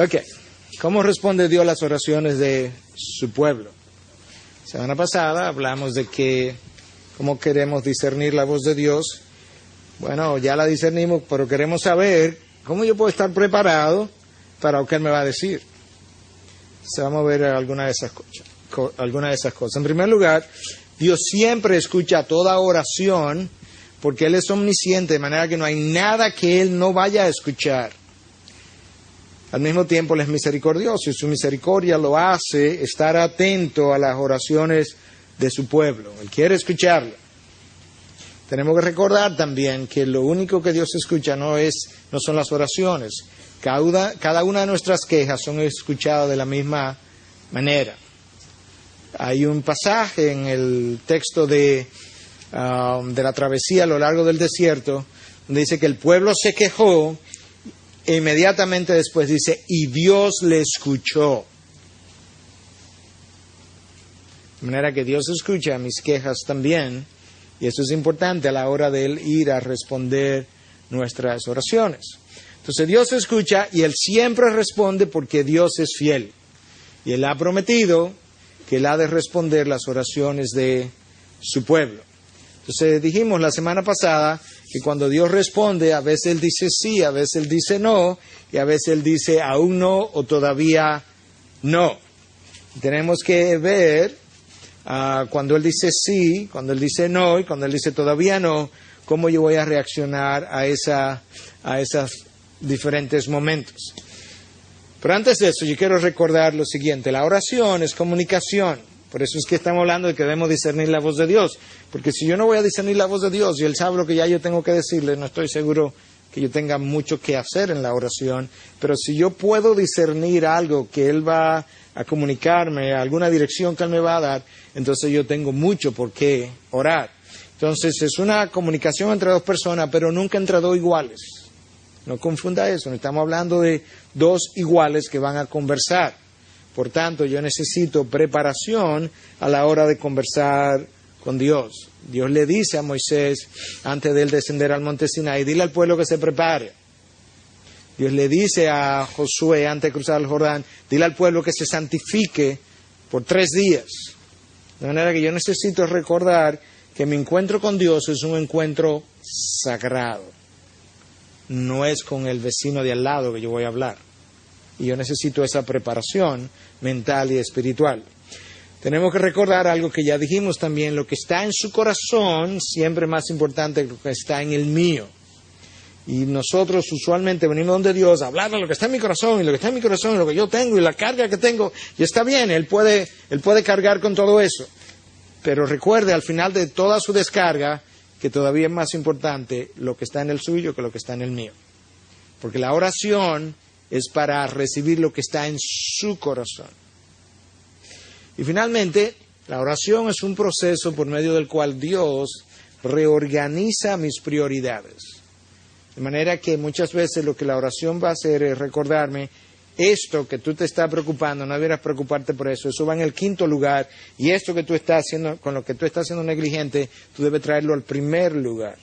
Ok, ¿cómo responde Dios a las oraciones de su pueblo? Semana pasada hablamos de que cómo queremos discernir la voz de Dios. Bueno, ya la discernimos, pero queremos saber cómo yo puedo estar preparado para lo que Él me va a decir. Vamos a ver alguna de esas cosas. En primer lugar, Dios siempre escucha toda oración porque Él es omnisciente, de manera que no hay nada que Él no vaya a escuchar. Al mismo tiempo, Él es misericordioso y su misericordia lo hace estar atento a las oraciones de su pueblo. Él quiere escucharlo. Tenemos que recordar también que lo único que Dios escucha no son las oraciones. Cada una de nuestras quejas son escuchadas de la misma manera. Hay un pasaje en el texto de la travesía a lo largo del desierto donde dice que el pueblo se quejó e inmediatamente después dice, y Dios le escuchó. De manera que Dios escucha mis quejas también, y eso es importante a la hora de Él ir a responder nuestras oraciones. Entonces Dios escucha y Él siempre responde porque Dios es fiel. Y Él ha prometido que Él ha de responder las oraciones de su pueblo. Entonces dijimos la semana pasada que cuando Dios responde, a veces Él dice sí, a veces Él dice no, y a veces Él dice aún no o todavía no. Tenemos que ver cuando Él dice sí, cuando Él dice no y cuando Él dice todavía no, cómo yo voy a reaccionar a esos diferentes momentos. Pero antes de eso, yo quiero recordar lo siguiente. La oración es comunicación. Por eso es que estamos hablando de que debemos discernir la voz de Dios. Porque si yo no voy a discernir la voz de Dios y Él sabe lo que ya yo tengo que decirle, no estoy seguro que yo tenga mucho que hacer en la oración. Pero si yo puedo discernir algo que Él va a comunicarme, alguna dirección que Él me va a dar, entonces yo tengo mucho por qué orar. Entonces es una comunicación entre dos personas, pero nunca entre dos iguales. No confunda eso, no estamos hablando de dos iguales que van a conversar. Por tanto, yo necesito preparación a la hora de conversar con Dios. Dios le dice a Moisés, antes de él descender al monte Sinaí, dile al pueblo que se prepare. Dios le dice a Josué, antes de cruzar el Jordán, dile al pueblo que se santifique por 3 días. De manera que yo necesito recordar que mi encuentro con Dios es un encuentro sagrado. No es con el vecino de al lado que yo voy a hablar. Y yo necesito esa preparación mental y espiritual. Tenemos que recordar algo que ya dijimos también, lo que está en su corazón siempre es más importante que lo que está en el mío. Y nosotros usualmente venimos donde Dios a hablar de lo que está en mi corazón, y lo que está en mi corazón, y lo que yo tengo, y la carga que tengo, y está bien, Él puede cargar con todo eso. Pero recuerde al final de toda su descarga que todavía es más importante lo que está en el suyo que lo que está en el mío. Porque la oración es para recibir lo que está en su corazón. Y finalmente, la oración es un proceso por medio del cual Dios reorganiza mis prioridades. De manera que muchas veces lo que la oración va a hacer es recordarme, esto que tú te estás preocupando, no debieras preocuparte por eso, eso va en el 5º lugar, y esto que tú estás haciendo, con lo que tú estás haciendo negligente, tú debes traerlo al primer lugar.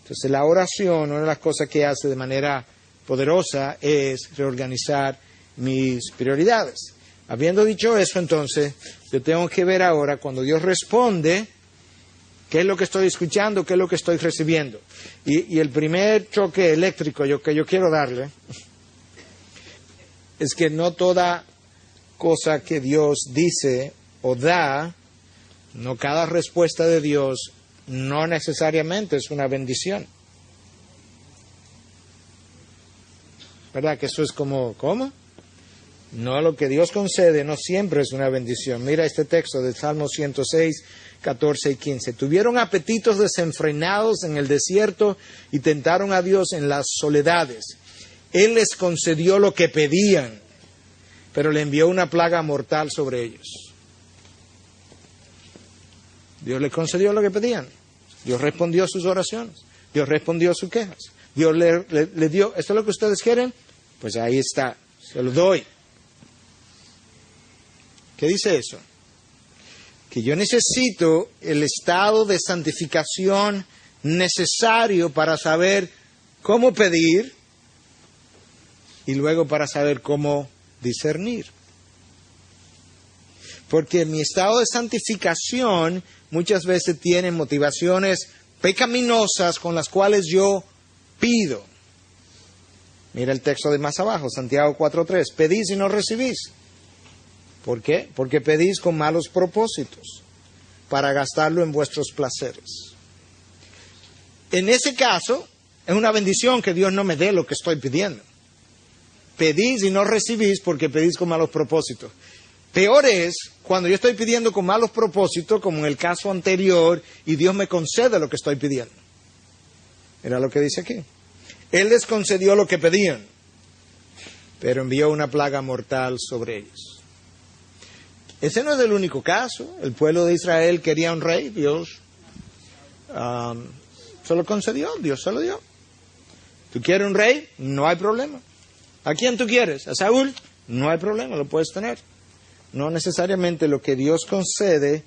Entonces la oración, una de las cosas que hace de manera poderosa es reorganizar mis prioridades. Habiendo dicho eso, entonces, yo tengo que ver ahora, cuando Dios responde, qué es lo que estoy escuchando, qué es lo que estoy recibiendo. Y el primer choque eléctrico que yo quiero darle es que no toda cosa que Dios dice o da, no cada respuesta de Dios, no necesariamente es una bendición. ¿Verdad? Que eso es como, ¿cómo? No, lo que Dios concede no siempre es una bendición. Mira este texto de Salmo 106, 14 y 15. Tuvieron apetitos desenfrenados en el desierto y tentaron a Dios en las soledades. Él les concedió lo que pedían, pero le envió una plaga mortal sobre ellos. Dios les concedió lo que pedían. Dios respondió a sus oraciones. Dios respondió a sus quejas. Dios le dio, ¿esto es lo que ustedes quieren? Pues ahí está, se lo doy. ¿Qué dice eso? Que yo necesito el estado de santificación necesario para saber cómo pedir y luego para saber cómo discernir. Porque mi estado de santificación muchas veces tiene motivaciones pecaminosas con las cuales yo pido. Mira el texto de más abajo, Santiago 4:3. Pedís y no recibís. ¿Por qué? Porque pedís con malos propósitos, para gastarlo en vuestros placeres. En ese caso, es una bendición que Dios no me dé lo que estoy pidiendo. Pedís y no recibís porque pedís con malos propósitos. Peor es cuando yo estoy pidiendo con malos propósitos, como en el caso anterior, y Dios me concede lo que estoy pidiendo. Mira lo que dice aquí. Él les concedió lo que pedían, pero envió una plaga mortal sobre ellos. Ese no es el único caso. El pueblo de Israel quería un rey, Dios se lo concedió, Dios se lo dio. ¿Tú quieres un rey? No hay problema. ¿A quién tú quieres? ¿A Saúl? No hay problema, lo puedes tener. No necesariamente lo que Dios concede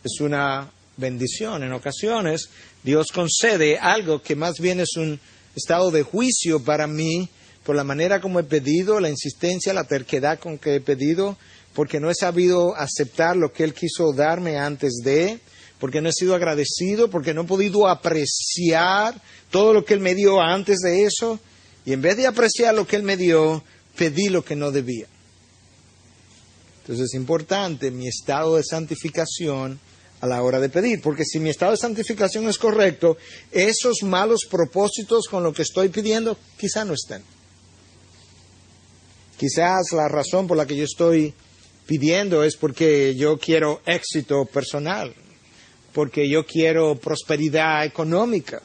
es una bendición. En ocasiones Dios concede algo que más bien es un estado de juicio para mí por la manera como he pedido, la insistencia, la terquedad con que he pedido, porque no he sabido aceptar lo que Él quiso darme antes de, porque no he sido agradecido, porque no he podido apreciar todo lo que Él me dio antes de eso, y en vez de apreciar lo que Él me dio, pedí lo que no debía. Entonces es importante mi estado de santificación a la hora de pedir, porque si mi estado de santificación es correcto, esos malos propósitos con lo que estoy pidiendo quizá no estén. Quizás la razón por la que yo estoy pidiendo es porque yo quiero éxito personal, porque yo quiero prosperidad económica.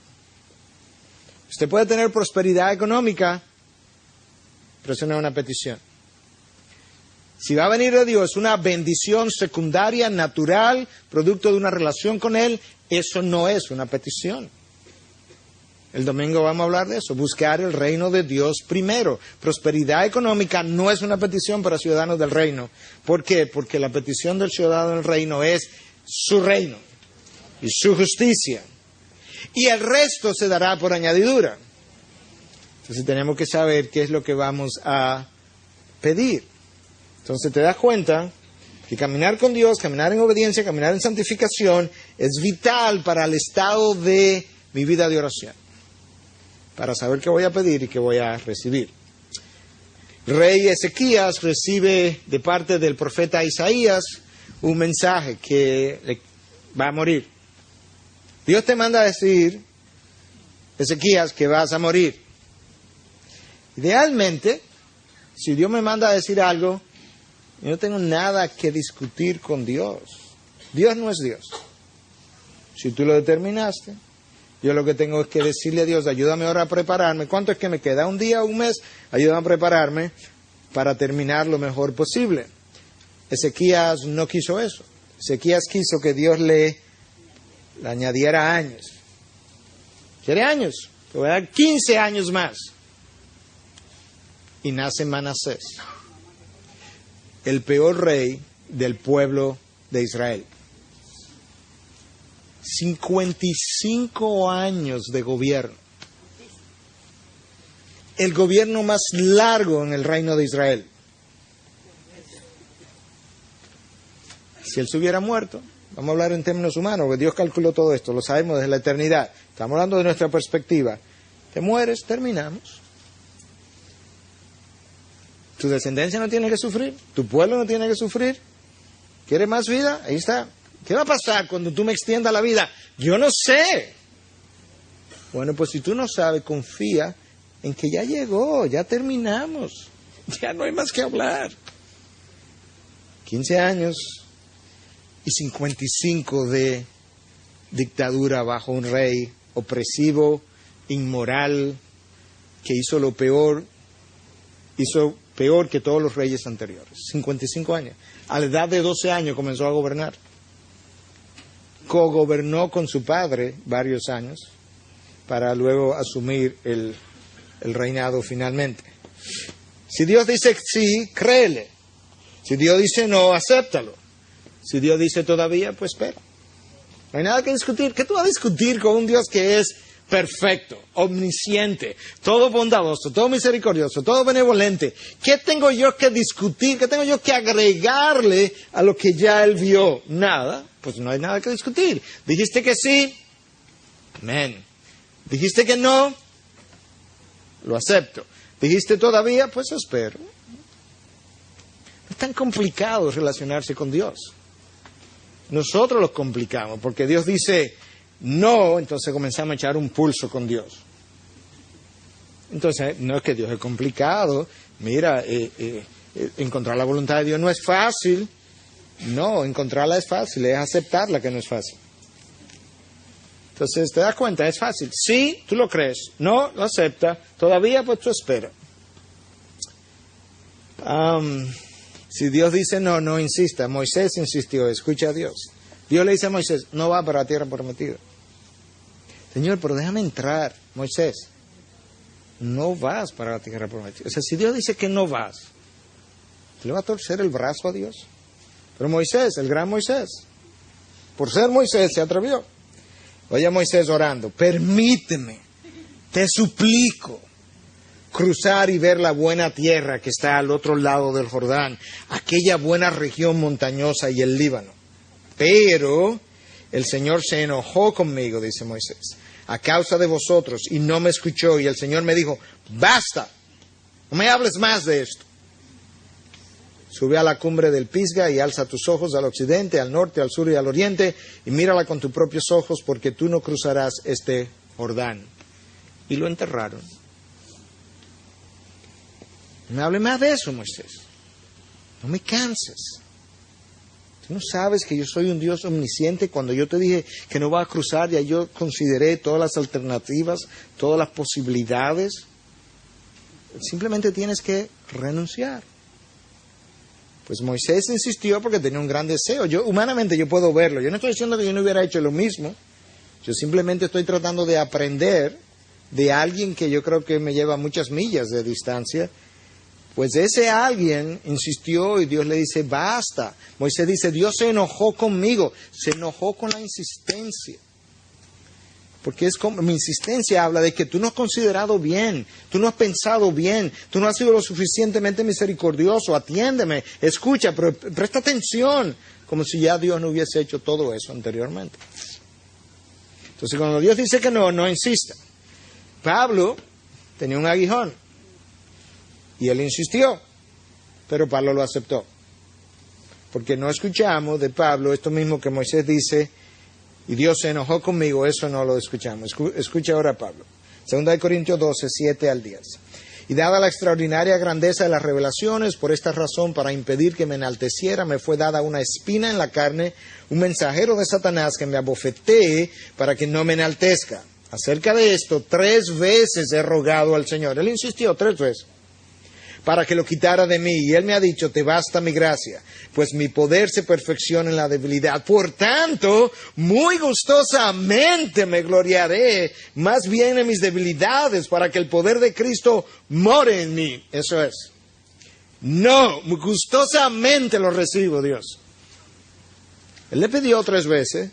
Usted puede tener prosperidad económica, pero eso no es una petición. Si va a venir de Dios una bendición secundaria, natural, producto de una relación con Él, eso no es una petición. El domingo vamos a hablar de eso, buscar el reino de Dios primero. Prosperidad económica no es una petición para ciudadanos del reino. ¿Por qué? Porque la petición del ciudadano del reino es su reino y su justicia. Y el resto se dará por añadidura. Entonces tenemos que saber qué es lo que vamos a pedir. Entonces te das cuenta que caminar con Dios, caminar en obediencia, caminar en santificación es vital para el estado de mi vida de oración, para saber qué voy a pedir y qué voy a recibir. Rey Ezequías recibe de parte del profeta Isaías un mensaje que va a morir. Dios te manda a decir, Ezequías, que vas a morir. Idealmente, si Dios me manda a decir algo, yo no tengo nada que discutir con Dios. Dios no es Dios. Si tú lo determinaste, yo lo que tengo es que decirle a Dios, ayúdame ahora a prepararme. ¿Cuánto es que me queda? ¿Un día, un mes? Ayúdame a prepararme para terminar lo mejor posible. Ezequías no quiso eso. Ezequías quiso que Dios le añadiera años. ¿Quiere años? Te voy a dar 15 años más. Y nace Manasés, el peor rey del pueblo de Israel. 55 años de gobierno. El gobierno más largo en el reino de Israel. Si él se hubiera muerto, vamos a hablar en términos humanos, porque Dios calculó todo esto, lo sabemos desde la eternidad. Estamos hablando de nuestra perspectiva. Te mueres, terminamos. Tu descendencia no tiene que sufrir, tu pueblo no tiene que sufrir. ¿Quieres más vida? Ahí está. ¿Qué va a pasar cuando tú me extiendas la vida? Yo no sé. Bueno, pues si tú no sabes, confía en que ya llegó, ya terminamos. Ya no hay más que hablar. 15 años y 55 de dictadura bajo un rey opresivo, inmoral, que hizo lo peor, hizo peor que todos los reyes anteriores. 55 años. A la edad de 12 años comenzó a gobernar. Cogobernó con su padre varios años para luego asumir el reinado finalmente. Si Dios dice sí, créele. Si Dios dice no, acéptalo. Si Dios dice todavía, pues espera. No hay nada que discutir. ¿Qué tú vas a discutir con un Dios que es perfecto, omnisciente, todo bondadoso, todo misericordioso, todo benevolente. ¿Qué tengo yo que discutir? ¿Qué tengo yo que agregarle a lo que ya Él vio? Nada, pues no hay nada que discutir. Dijiste que sí, amén. Dijiste que no, lo acepto. Dijiste todavía, pues espero. No es tan complicado relacionarse con Dios. Nosotros lo complicamos, porque Dios dice no, entonces comenzamos a echar un pulso con Dios. Entonces, no es que Dios es complicado. Mira, encontrar la voluntad de Dios no es fácil. No, encontrarla es fácil, es aceptarla que no es fácil. Entonces, ¿te das cuenta? Es fácil. Sí, tú lo crees. No, lo acepta. Todavía, pues tú espera. Si Dios dice no, no insista. Moisés insistió, escucha a Dios. Dios le dice a Moisés, no va para la tierra prometida. Señor, pero déjame entrar. Moisés, no vas para la tierra prometida. O sea, si Dios dice que no vas, ¿le va a torcer el brazo a Dios? Pero Moisés, el gran Moisés, por ser Moisés, se atrevió. Oye, Moisés orando, permíteme, te suplico, cruzar y ver la buena tierra que está al otro lado del Jordán, aquella buena región montañosa y el Líbano. Pero el Señor se enojó conmigo, dice Moisés, a causa de vosotros, y no me escuchó. Y el Señor me dijo, basta, no me hables más de esto. Sube a la cumbre del Pisga y alza tus ojos al occidente, al norte, al sur y al oriente, y mírala con tus propios ojos, porque tú no cruzarás este Jordán. Y lo enterraron. No me hable más de eso, Moisés. No me canses. Tú no sabes que yo soy un Dios omnisciente. Cuando yo te dije que no vas a cruzar, ya yo consideré todas las alternativas, todas las posibilidades. Simplemente tienes que renunciar. Pues Moisés insistió porque tenía un gran deseo. Humanamente yo puedo verlo. Yo no estoy diciendo que yo no hubiera hecho lo mismo. Yo simplemente estoy tratando de aprender de alguien que yo creo que me lleva muchas millas de distancia. Pues ese alguien insistió y Dios le dice, basta. Moisés dice, Dios se enojó conmigo. Se enojó con la insistencia. Porque es como, mi insistencia habla de que tú no has considerado bien, tú no has pensado bien, tú no has sido lo suficientemente misericordioso, atiéndeme, escucha, pero presta atención, como si ya Dios no hubiese hecho todo eso anteriormente. Entonces cuando Dios dice que no, no insista. Pablo tenía un aguijón y él insistió, pero Pablo lo aceptó. Porque no escuchamos de Pablo esto mismo que Moisés dice, y Dios se enojó conmigo, eso no lo escuchamos. Escucha ahora Pablo. 2 Corintios 12, 7 al 10. Y dada la extraordinaria grandeza de las revelaciones, por esta razón, para impedir que me enalteciera, me fue dada una espina en la carne, un mensajero de Satanás que me abofetee para que no me enaltezca. Acerca de esto, 3 veces he rogado al Señor. Él insistió 3 veces. Para que lo quitara de mí. Y Él me ha dicho, te basta mi gracia, pues mi poder se perfecciona en la debilidad. Por tanto, muy gustosamente me gloriaré, más bien en mis debilidades, para que el poder de Cristo more en mí. Eso es. No, gustosamente lo recibo, Dios. Él le pidió 3 veces,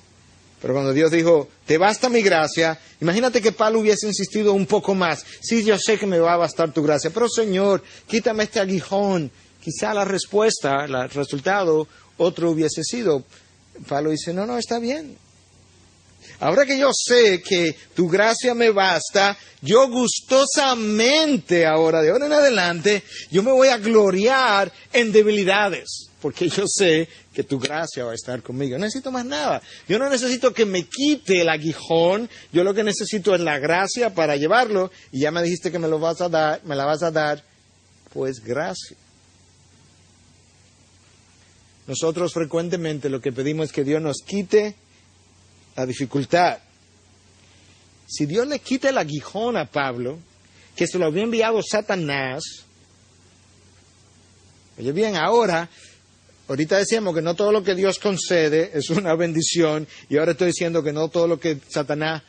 pero cuando Dios dijo, te basta mi gracia, imagínate que Pablo hubiese insistido un poco más. Sí, yo sé que me va a bastar tu gracia, pero Señor, quítame este aguijón. Quizá la respuesta, el resultado, otro hubiese sido. Pablo dice, no, está bien. Ahora que yo sé que tu gracia me basta, yo gustosamente ahora, de ahora en adelante, yo me voy a gloriar en debilidades. Porque yo sé que tu gracia va a estar conmigo. No necesito más nada. Yo no necesito que me quite el aguijón. Yo lo que necesito es la gracia para llevarlo. Y ya me dijiste que me la vas a dar. Pues gracias. Nosotros frecuentemente lo que pedimos es que Dios nos quite la dificultad. Si Dios le quita el aguijón a Pablo, que se lo había enviado Satanás, oye bien, ahorita decíamos que no todo lo que Dios concede es una bendición, y ahora estoy diciendo que no todo lo que Satanás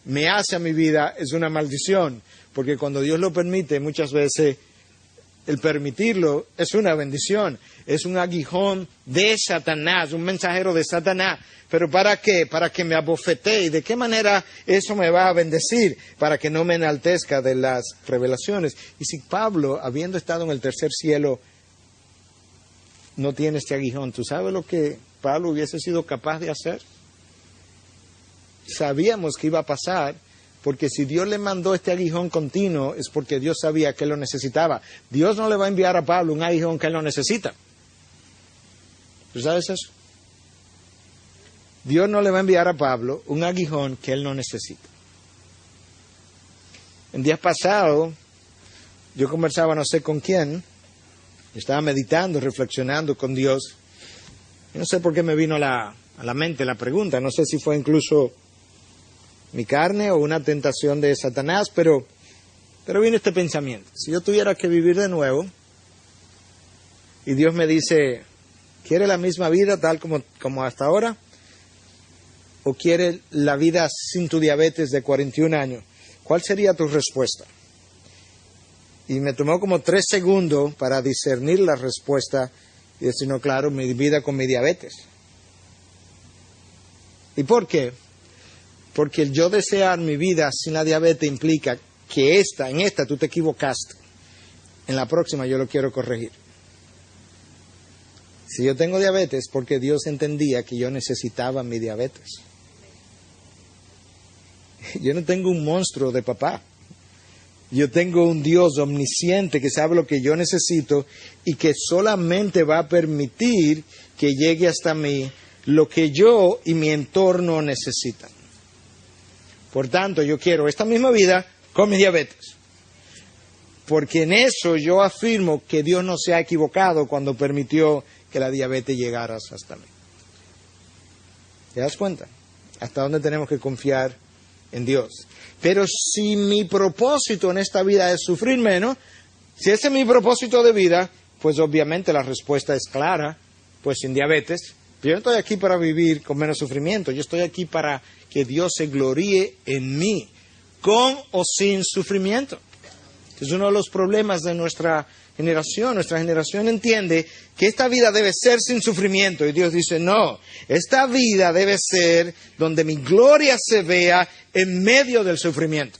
me hace a mi vida es una maldición, porque cuando Dios lo permite, muchas veces el permitirlo es una bendición. Es un aguijón de Satanás, un mensajero de Satanás. ¿Pero para qué? Para que me abofetee. ¿Y de qué manera eso me va a bendecir? Para que no me enaltezca de las revelaciones. Y si Pablo, habiendo estado en el tercer cielo, no tiene este aguijón, ¿tú sabes lo que Pablo hubiese sido capaz de hacer? Sabíamos que iba a pasar, porque si Dios le mandó este aguijón continuo, es porque Dios sabía que él lo necesitaba. Dios no le va a enviar a Pablo un aguijón que él no necesita. ¿Tú sabes eso? Dios no le va a enviar a Pablo un aguijón que él no necesita. En días pasados, yo conversaba no sé con quién, estaba meditando, reflexionando con Dios. Y no sé por qué me vino a la mente la pregunta, no sé si fue incluso mi carne o una tentación de Satanás, pero vino este pensamiento. Si yo tuviera que vivir de nuevo, y Dios me dice, ¿quiere la misma vida tal como hasta ahora? ¿O quiere la vida sin tu diabetes de 41 años? ¿Cuál sería tu respuesta? Y me tomó como 3 segundos para discernir la respuesta y decir, no, claro, mi vida con mi diabetes. ¿Y por qué? Porque el yo desear mi vida sin la diabetes implica que en esta tú te equivocaste. En la próxima yo lo quiero corregir. Si yo tengo diabetes, porque Dios entendía que yo necesitaba mi diabetes. Yo no tengo un monstruo de papá. Yo tengo un Dios omnisciente que sabe lo que yo necesito y que solamente va a permitir que llegue hasta mí lo que yo y mi entorno necesitan. Por tanto, yo quiero esta misma vida con mi diabetes. Porque en eso yo afirmo que Dios no se ha equivocado cuando permitió que la diabetes llegara hasta mí. ¿Te das cuenta? Hasta dónde tenemos que confiar en Dios. Pero si mi propósito en esta vida es sufrir menos, si ese es mi propósito de vida, pues obviamente la respuesta es clara, pues sin diabetes. Yo no estoy aquí para vivir con menos sufrimiento, yo estoy aquí para que Dios se gloríe en mí, con o sin sufrimiento. Es uno de los problemas de nuestra generación. Nuestra generación entiende que esta vida debe ser sin sufrimiento. Y Dios dice, no, esta vida debe ser donde mi gloria se vea en medio del sufrimiento.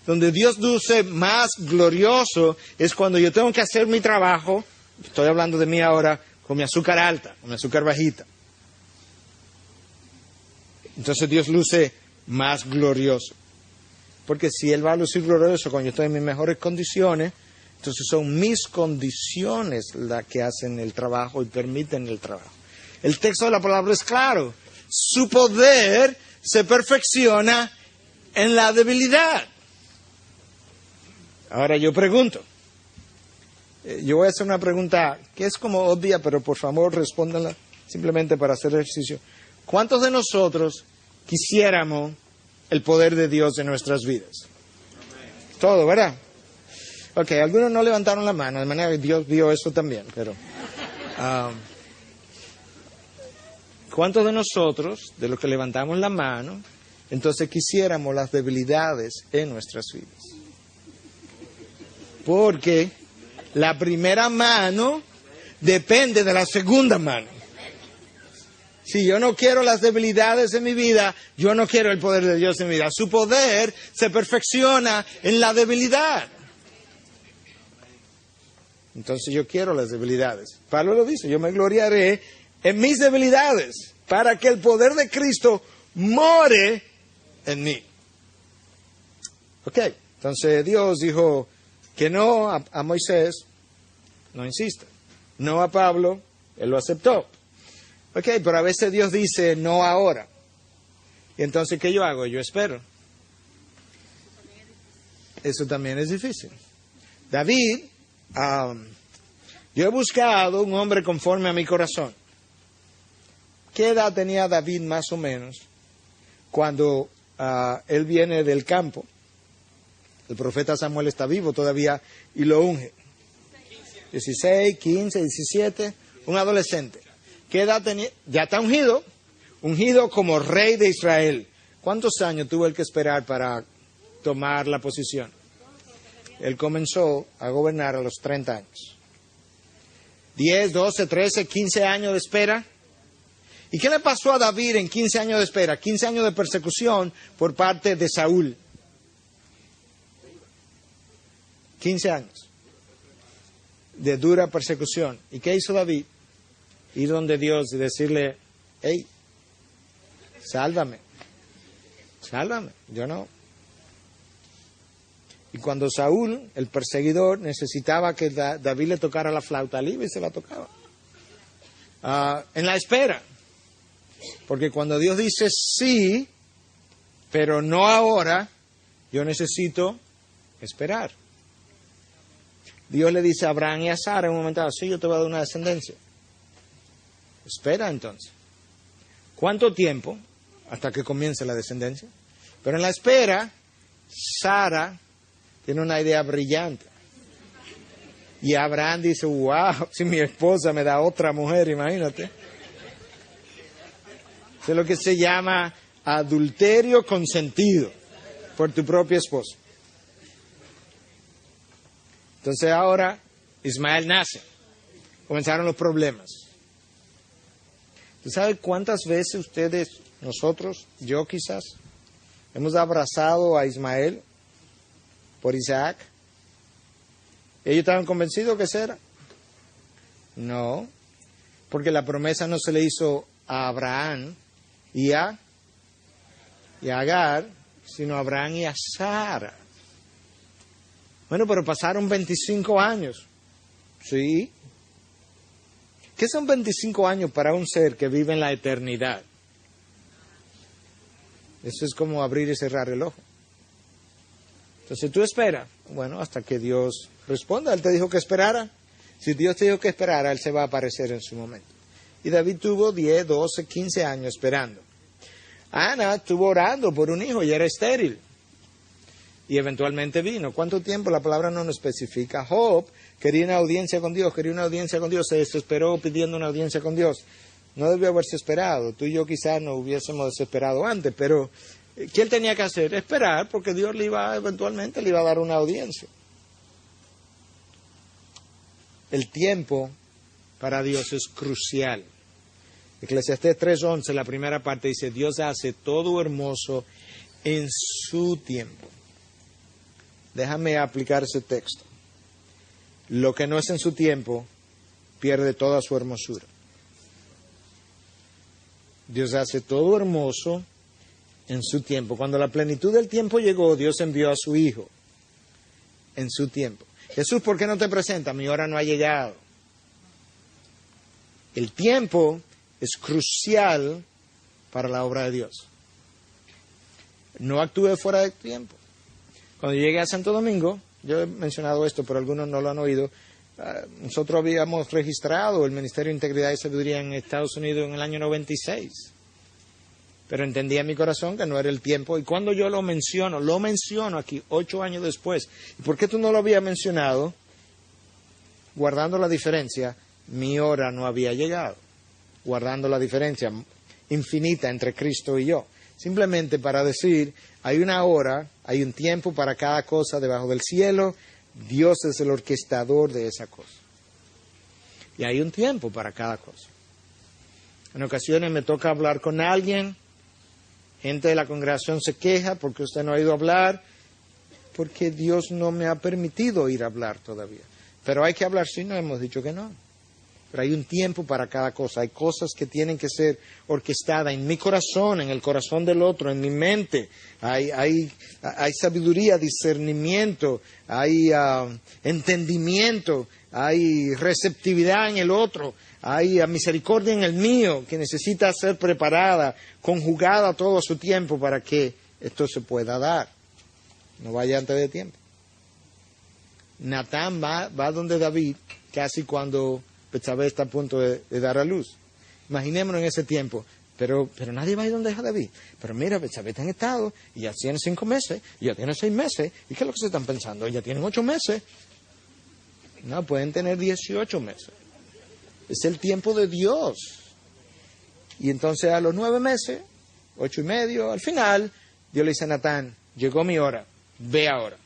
Donde Dios luce más glorioso es cuando yo tengo que hacer mi trabajo, estoy hablando de mí ahora, con mi azúcar alta, con mi azúcar bajita. Entonces Dios luce más glorioso. Porque si Él va a lucir glorioso cuando yo estoy en mis mejores condiciones, entonces son mis condiciones las que hacen el trabajo y permiten el trabajo. El texto de la palabra es claro. Su poder se perfecciona en la debilidad. Ahora yo pregunto. Yo voy a hacer una pregunta que es como obvia, pero por favor respóndanla simplemente para hacer ejercicio. ¿Cuántos de nosotros quisiéramos el poder de Dios en nuestras vidas? Todo, ¿verdad? Ok, algunos no levantaron la mano, de manera que Dios vio eso también, pero... ¿cuántos de nosotros, de los que levantamos la mano, entonces quisiéramos las debilidades en nuestras vidas? Porque la primera mano depende de la segunda mano. Si yo no quiero las debilidades en mi vida, yo no quiero el poder de Dios en mi vida. Su poder se perfecciona en la debilidad. Entonces yo quiero las debilidades. Pablo lo dice, yo me gloriaré en mis debilidades para que el poder de Cristo more en mí. Ok, entonces Dios dijo que no a Moisés, no insista. No a Pablo, él lo aceptó. Ok, pero a veces Dios dice no ahora. Y entonces, ¿qué yo hago? Yo espero. Eso también es difícil. David, yo he buscado un hombre conforme a mi corazón. ¿Qué edad tenía David más o menos cuando él viene del campo? El profeta Samuel está vivo todavía y lo unge. 16, 15, 17, un adolescente. ¿Qué edad tenía? Ya está ungido como rey de Israel. ¿Cuántos años tuvo él que esperar para tomar la posición? él comenzó a gobernar a los 30 años. 10, 12, 13, 15 años de espera. ¿Y qué le pasó a David en 15 años de espera? 15 años de persecución por parte de Saúl. 15 años de dura persecución. ¿Y qué hizo David? Ir donde Dios y decirle, hey, sálvame, yo no. Y cuando Saúl, el perseguidor, necesitaba que David le tocara la flauta libre, se la tocaba. En la espera. Porque cuando Dios dice sí, pero no ahora, yo necesito esperar. Dios le dice a Abraham y a Sara en un momento dado, sí, yo te voy a dar una descendencia. Espera entonces. ¿Cuánto tiempo? Hasta que comience la descendencia. Pero en la espera, Sara tiene una idea brillante. Y Abraham dice, wow, si mi esposa me da otra mujer, imagínate. Eso es lo que se llama adulterio consentido por tu propia esposa. Entonces ahora Ismael nace. Comenzaron los problemas. ¿Tú sabes cuántas veces ustedes, nosotros, yo quizás, hemos abrazado a Ismael por Isaac? ¿Ellos estaban convencidos que ese era? No, porque la promesa no se le hizo a Abraham y a Agar, sino a Abraham y a Sara. Bueno, pero pasaron 25 años. Sí. ¿Qué son 25 años para un ser que vive en la eternidad? Eso es como abrir y cerrar el ojo. Entonces tú esperas, bueno, hasta que Dios responda. Él te dijo que esperara. Si Dios te dijo que esperara, Él se va a aparecer en su momento. Y David tuvo 10, 12, 15 años esperando. Ana estuvo orando por un hijo y era estéril. Y eventualmente vino. ¿Cuánto tiempo? La palabra no nos especifica. Job quería una audiencia con Dios, se desesperó pidiendo una audiencia con Dios. No debió haberse esperado. Tú y yo quizás no hubiésemos desesperado antes, pero ¿qué él tenía que hacer? Esperar, porque Dios eventualmente le iba a dar una audiencia. El tiempo para Dios es crucial. Eclesiastés 3:11, la primera parte dice, Dios hace todo hermoso en su tiempo. Déjame aplicar ese texto. Lo que no es en su tiempo pierde toda su hermosura. Dios hace todo hermoso en su tiempo. Cuando la plenitud del tiempo llegó, Dios envió a su Hijo en su tiempo. Jesús, ¿por qué no te presenta? Mi hora no ha llegado. El tiempo es crucial para la obra de Dios. No actúe fuera de tiempo. Cuando llegué a Santo Domingo, yo he mencionado esto, pero algunos no lo han oído, nosotros habíamos registrado el Ministerio de Integridad y Sabiduría en Estados Unidos en el año 96. Pero entendí en mi corazón que no era el tiempo. Y cuando yo lo menciono aquí 8 años después. ¿Y por qué tú no lo habías mencionado? Guardando la diferencia, mi hora no había llegado. Guardando la diferencia infinita entre Cristo y yo. Simplemente para decir, hay una hora, hay un tiempo para cada cosa debajo del cielo. Dios es el orquestador de esa cosa. Y hay un tiempo para cada cosa. En ocasiones me toca hablar con alguien, gente de la congregación se queja porque usted no ha ido a hablar, porque Dios no me ha permitido ir a hablar todavía. Pero hay que hablar, sí, no hemos dicho que no. Pero hay un tiempo para cada cosa. Hay cosas que tienen que ser orquestadas en mi corazón, en el corazón del otro, en mi mente. Hay sabiduría, discernimiento, hay entendimiento, hay receptividad en el otro, hay misericordia en el mío, que necesita ser preparada, conjugada todo su tiempo para que esto se pueda dar. No vaya antes de tiempo. Natán va donde David, casi cuando Betsabé está a punto de dar a luz. Imaginémonos en ese tiempo. Pero nadie va a ir donde deja David. Pero mira, Betsabé está en estado, y ya tiene 5 meses, y ya tiene 6 meses. ¿Y qué es lo que se están pensando? Ya tienen 8 meses. No, pueden tener 18 meses. Es el tiempo de Dios. Y entonces a los 9 meses, 8 y medio, al final, Dios le dice a Natán, llegó mi hora, ve ahora.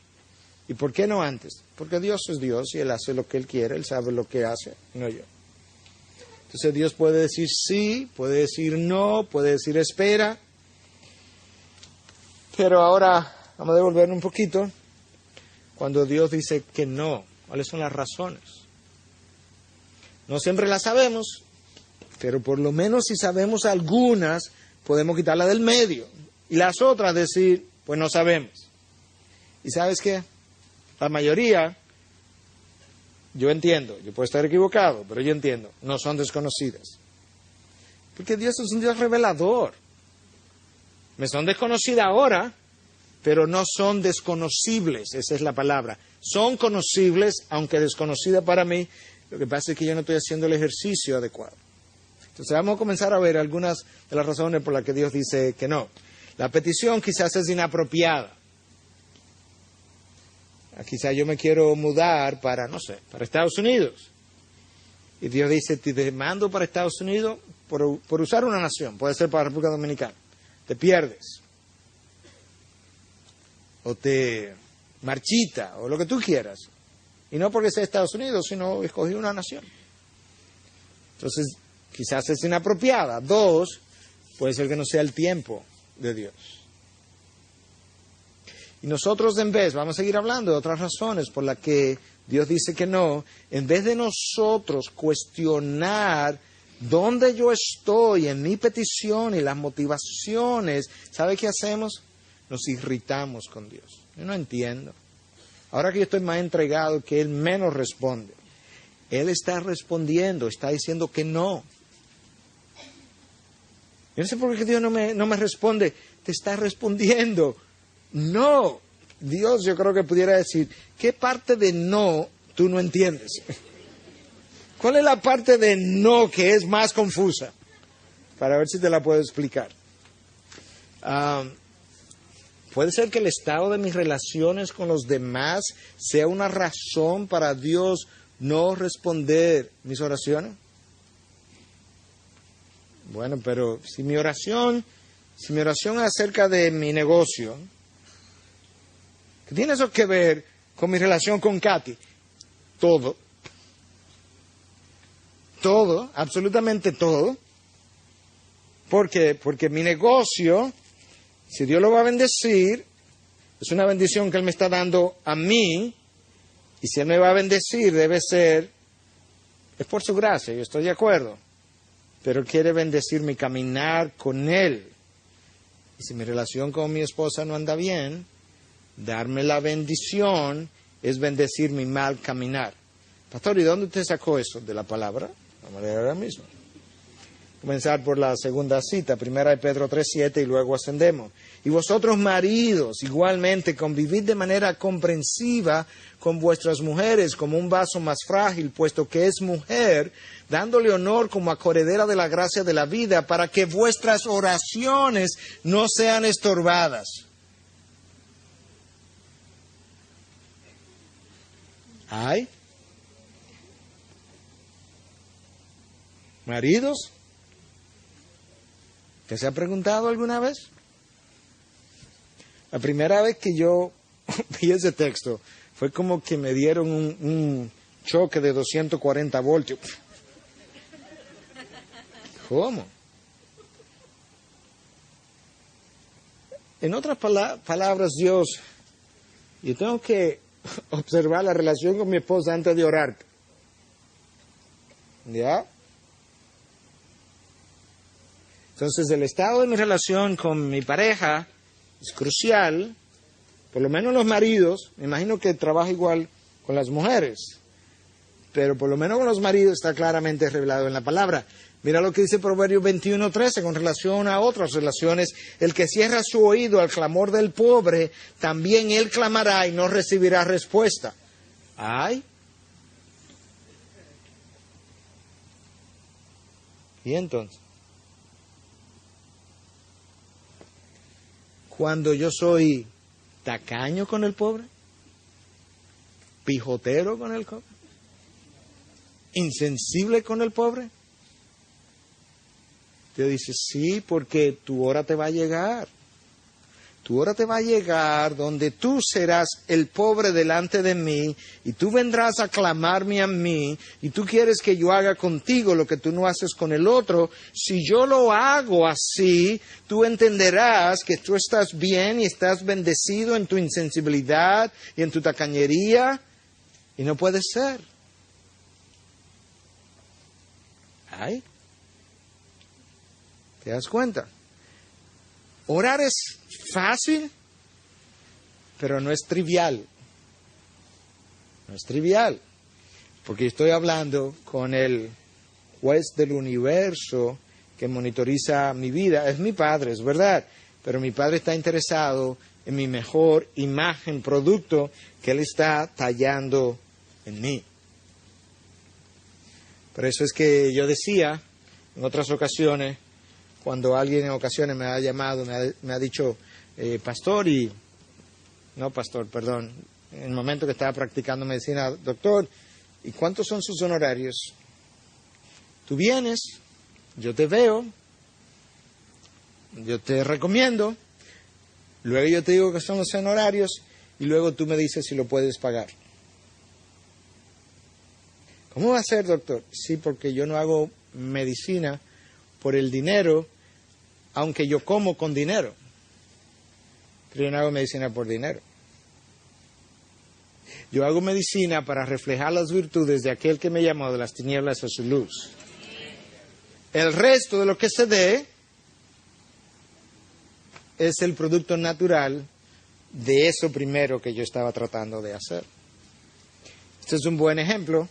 ¿Y por qué no antes? Porque Dios es Dios y Él hace lo que Él quiere, Él sabe lo que hace, no yo. Entonces Dios puede decir sí, puede decir no, puede decir espera. Pero ahora vamos a devolver un poquito. Cuando Dios dice que no, ¿cuáles son las razones? No siempre las sabemos, pero por lo menos si sabemos algunas, podemos quitarlas del medio. Y las otras decir, pues no sabemos. ¿Y sabes qué? La mayoría, yo entiendo, yo puedo estar equivocado, pero yo entiendo, no son desconocidas. Porque Dios es un Dios revelador. Me son desconocidas ahora, pero no son desconocibles, esa es la palabra. Son conocibles, aunque desconocidas para mí. Lo que pasa es que yo no estoy haciendo el ejercicio adecuado. Entonces vamos a comenzar a ver algunas de las razones por las que Dios dice que no. La petición quizás es inapropiada. Quizás yo me quiero mudar para, no sé, para Estados Unidos. Y Dios dice, te mando para Estados Unidos por usar una nación. Puede ser para la República Dominicana. Te pierdes. O te marchita, o lo que tú quieras. Y no porque sea Estados Unidos, sino escogí una nación. Entonces, quizás es inapropiada. 2, puede ser que no sea el tiempo de Dios. Y nosotros vamos a seguir hablando de otras razones por las que Dios dice que no, en vez de nosotros cuestionar dónde yo estoy en mi petición y las motivaciones, ¿sabe qué hacemos? Nos irritamos con Dios. Yo no entiendo. Ahora que yo estoy más entregado, que Él menos responde. Él está respondiendo, está diciendo que no. Yo no sé por qué Dios no me responde. Te está respondiendo. No. Dios yo creo que pudiera decir, ¿qué parte de no tú no entiendes? ¿Cuál es la parte de no que es más confusa? Para ver si te la puedo explicar. Puede ser que el estado de mis relaciones con los demás sea una razón para Dios no responder mis oraciones. Bueno, pero si mi oración es acerca de mi negocio, ¿qué tiene eso que ver con mi relación con Katy? Todo. Todo, absolutamente todo. ¿Por qué? Porque mi negocio, si Dios lo va a bendecir, es una bendición que Él me está dando a mí, y si Él me va a bendecir, es por su gracia, yo estoy de acuerdo, pero Él quiere bendecir mi caminar con Él. Y si mi relación con mi esposa no anda bien, darme la bendición es bendecir mi mal caminar. Pastor, ¿y dónde usted sacó eso? De la palabra. Vamos a leer ahora mismo. Comenzar por la segunda cita, 1 Pedro 3:7, y luego ascendemos. Y vosotros maridos, igualmente, convivid de manera comprensiva con vuestras mujeres, como un vaso más frágil, puesto que es mujer, dándole honor como acoheredera de la gracia de la vida, para que vuestras oraciones no sean estorbadas. ¿Ay? ¿Maridos? ¿Qué se ha preguntado alguna vez? La primera vez que yo vi ese texto fue como que me dieron un choque de 240 voltios. ¿Cómo? En otras palabras, Dios, yo tengo que observar la relación con mi esposa antes de orar. ¿Ya? Entonces, el estado de mi relación con mi pareja es crucial. Por lo menos los maridos, me imagino que trabaja igual con las mujeres, pero por lo menos con los maridos está claramente revelado en la palabra. Mira lo que dice Proverbios 21:13 con relación a otras relaciones. El que cierra su oído al clamor del pobre, también él clamará y no recibirá respuesta. ¡Ay! ¿Y entonces? Cuando yo soy tacaño con el pobre, pijotero con el pobre, insensible con el pobre, Dios dice, sí, porque tu hora te va a llegar. tu hora te va a llegar donde tú serás el pobre delante de mí y tú vendrás a clamarme a mí y tú quieres que yo haga contigo lo que tú no haces con el otro. Si yo lo hago así, tú entenderás que tú estás bien y estás bendecido en tu insensibilidad y en tu tacañería y no puede ser. Ay, ¿te das cuenta? Orar es fácil, pero no es trivial. No es trivial, porque estoy hablando con el juez del universo que monitoriza mi vida. Es mi padre, es verdad, pero mi padre está interesado en mi mejor imagen, producto que él está tallando en mí. Por eso es que yo decía en otras ocasiones, cuando alguien en ocasiones me ha llamado, me ha dicho, en el momento que estaba practicando medicina, doctor, ¿y cuántos son sus honorarios? Tú vienes, yo te veo, yo te recomiendo, luego yo te digo que son los honorarios y luego tú me dices si lo puedes pagar. ¿Cómo va a ser, doctor? Sí, porque yo no hago medicina por el dinero, aunque yo como con dinero. Pero yo no hago medicina por dinero. Yo hago medicina para reflejar las virtudes de aquel que me llamó de las tinieblas a su luz. El resto de lo que se dé es el producto natural de eso primero que yo estaba tratando de hacer. Este es un buen ejemplo.